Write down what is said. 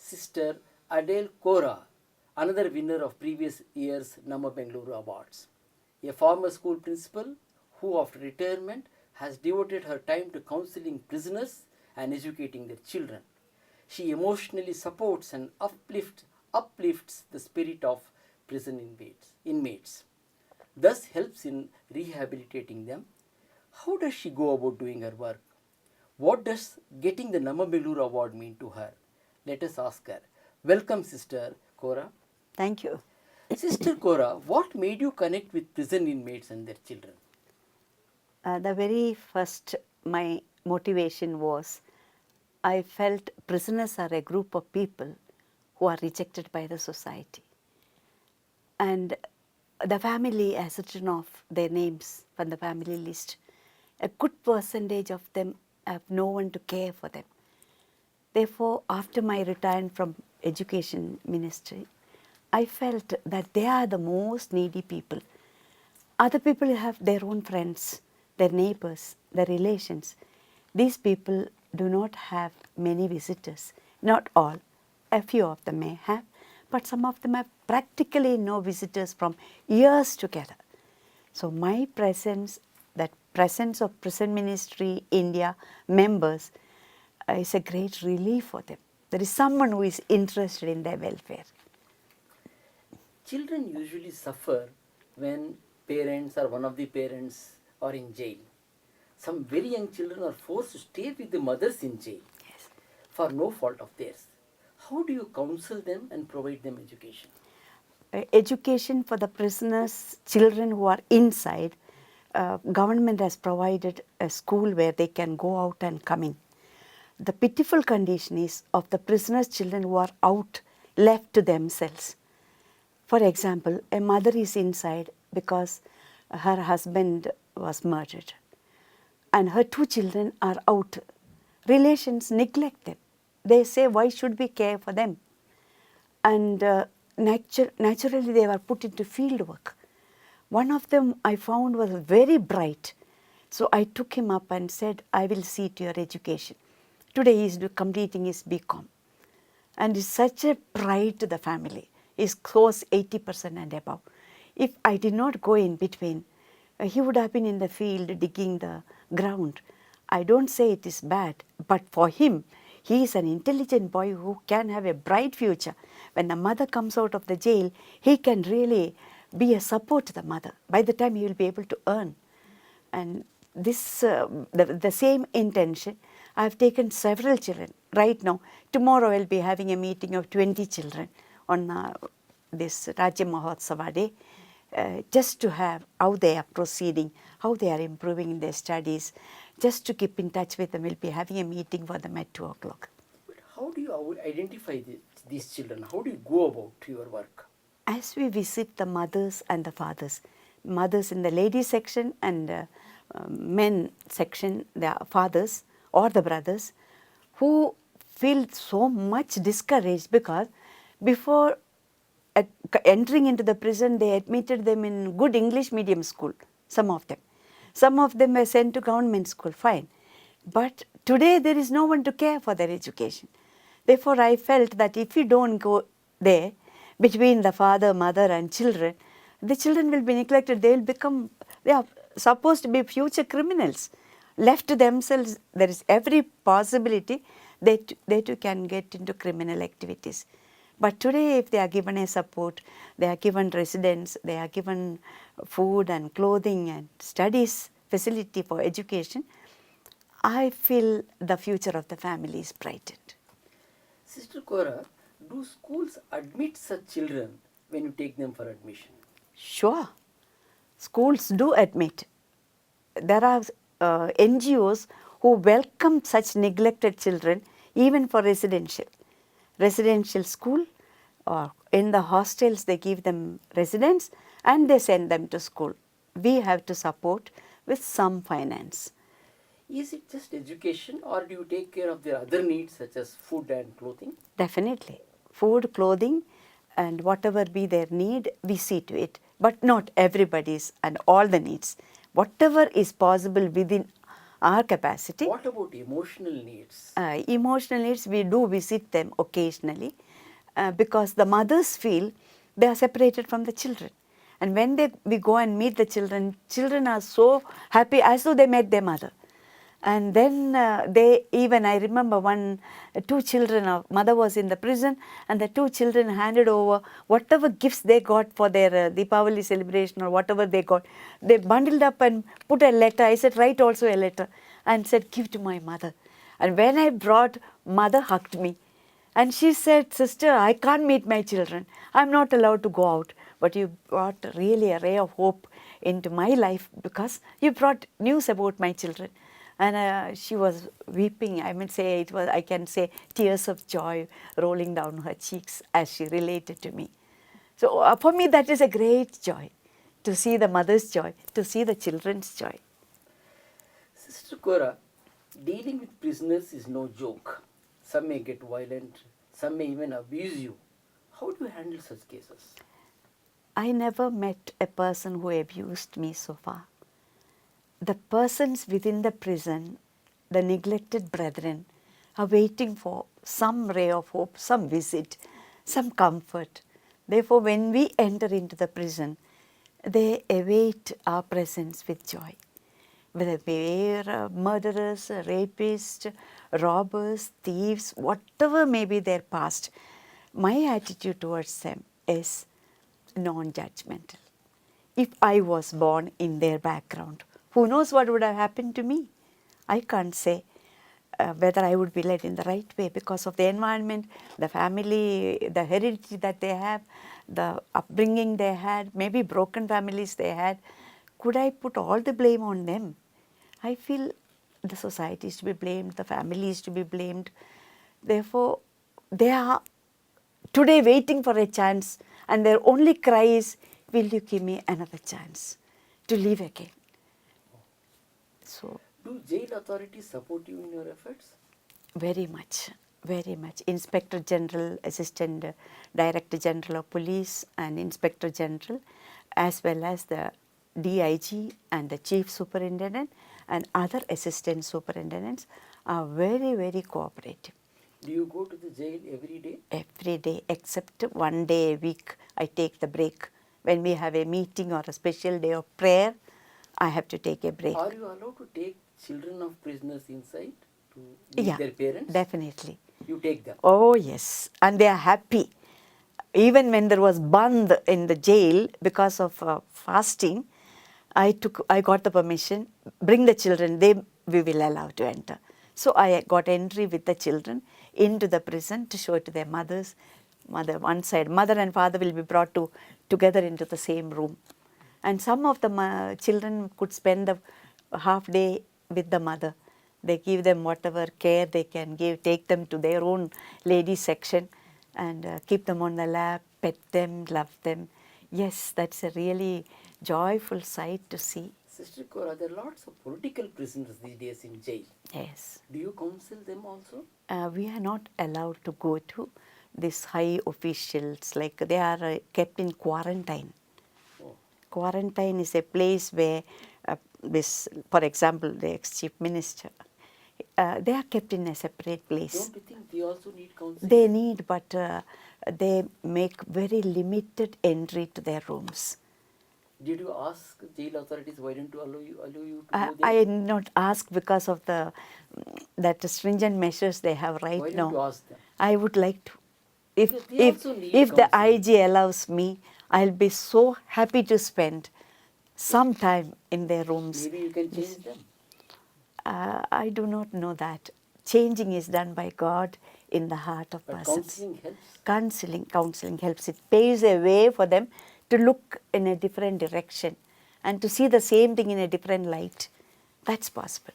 Sister Adele Kora, another winner of previous year's Namma Bengaluru Awards. A former school principal who, after retirement, has devoted her time to counseling prisoners and educating their children. She emotionally supports and uplifts the spirit of prison inmates, thus helps in rehabilitating them. How does she go about doing her work? What does getting the Namma Bengaluru Award mean to her? Let us ask her. Welcome, Sister Kora. Thank you. Sister Kora, what made you connect with prison inmates and their children? The very first, my motivation was I felt prisoners are a group of people who are rejected by the society. And the family has written off their names from the family list. A good percentage of them have no one to care for them. Therefore, after my return from education ministry, I felt that they are the most needy people. Other people have their own friends, their neighbors, their relations. These people do not have many visitors. Not all. A few of them may have, but some of them have practically no visitors from years together. So my presence, that presence of Prison Ministry India members is a great relief for them. There is someone who is interested in their welfare. Children usually suffer when parents or one of the parents are in jail. Some very young children are forced to stay with the mothers in jail for no fault of theirs. How do you counsel them and provide them education? Education for the prisoners, children who are inside, government has provided a school where they can go out and come in. The pitiful condition is of the prisoners' children who are out, left to themselves. For example, a mother is inside because her husband was murdered and her two children are out. Relations neglect them. They say, why should we care for them? And naturally they were put into field work. One of them I found was very bright. So I took him up and said, I will see to your education. Today he is completing his BCom. And it's such a pride to the family. He scores 80% and above. If I did not go in between, he would have been in the field digging the ground. I don't say it is bad, but for him, he is an intelligent boy who can have a bright future. When the mother comes out of the jail, he can really be a support to the mother. By the time he will be able to earn. And this, the same intention, I have taken several children. Right now, tomorrow I will be having a meeting of 20 children on this Rajya Mahotsava Day, just to have how they are proceeding, how they are improving in their studies. Just to keep in touch with them, we will be having a meeting for them at 2 o'clock. But how do you identify these children? How do you go about your work? As we visit the mothers and the fathers, mothers in the ladies section and men section, the fathers or the brothers, who feel so much discouraged because before entering into the prison, they admitted them in good English medium school, some of them. Some of them were sent to government school, fine. But today there is no one to care for their education. Therefore, I felt that if you don't go there, between the father, mother and children, the children will be neglected. They are supposed to be future criminals. Left to themselves, there is every possibility they too can get into criminal activities. But today, if they are given a support, they are given residence, they are given food and clothing and studies facility for education, I feel the future of the family is brightened. Sister Kora, do schools admit such children when you take them for admission? Sure. Schools do admit. There are NGOs who welcome such neglected children even for residential school, or in the hostels they give them residence and they send them to school. We have to support with some finance. Is it just education or do you take care of their other needs such as food and clothing? Definitely. Food, clothing and whatever be their need, we see to it. But not everybody's and all the needs. Whatever is possible within our capacity. What about emotional needs? Emotional needs, we do visit them occasionally because the mothers feel they are separated from the children. And when we go and meet the children, children are so happy as though they met their mother. And then I remember two children, mother was in the prison, and the two children handed over whatever gifts they got for their Deepavali celebration or whatever they got. They bundled up and put a letter. I said, write also a letter, and said, give to my mother. And when I brought, mother hugged me. And she said, sister, I can't meet my children. I'm not allowed to go out. But you brought really a ray of hope into my life because you brought news about my children. And she was weeping. I can say tears of joy rolling down her cheeks as she related to me. So for me, that is a great joy, to see the mother's joy, to see the children's joy. Sister Cora, dealing with prisoners is no joke. Some may get violent, some may even abuse you. How do you handle such cases? I never met a person who abused me so far. The persons within the prison, the neglected brethren, are waiting for some ray of hope, some visit, some comfort. Therefore, when we enter into the prison, they await our presence with joy. Whether they are murderers, rapists, robbers, thieves, whatever may be their past, my attitude towards them is non-judgmental. If I was born in their background, who knows what would have happened to me? I can't say whether I would be led in the right way because of the environment, the family, the heredity that they have, the upbringing they had, maybe broken families they had. Could I put all the blame on them? I feel the society is to be blamed, the family is to be blamed. Therefore, they are today waiting for a chance, and their only cry is, will you give me another chance to live again? So, do jail authorities support you in your efforts? very much, very much. Inspector General, Assistant Director General of Police and Inspector General, as well as the DIG and the Chief Superintendent and other Assistant Superintendents are very, very cooperative. Do you go to the jail every day? Every day, except one day a week, I take the break. When we have a meeting or a special day of prayer, I have to take a break. Are you allowed to take children of prisoners inside to meet their parents? Definitely. You take them? Oh, yes. And they are happy. Even when there was bandh in the jail because of fasting, I got the permission, bring the children, we will allow to enter. So I got entry with the children into the prison to show it to their mothers. Mother one side, mother and father will be brought together into the same room. And some of the children could spend the half day with the mother. They give them whatever care they can give, take them to their own ladies section and keep them on the lap, pet them, love them. Yes, that's a really joyful sight to see. Sister Cora, there are lots of political prisoners these days in jail. Yes. Do you counsel them also? We are not allowed to go to these high officials, like they are kept in quarantine. Oh. Quarantine is a place where for example, the ex-chief minister, they are kept in a separate place. Don't you think they also need counseling? They need, but they make very limited entry to their rooms. Did you ask jail authorities why didn't you allow you to go there? I did not ask because of that stringent measures they have right Why now. didn't you ask them? I would like to. They also need If the counseling. IG allows me, I'll be so happy to spend some time in their rooms. Maybe you can change them. I do not know that. Changing is done by God in the heart of But persons. counseling helps. Counseling helps. It paves a way for them to look in a different direction and to see the same thing in a different light. That's possible.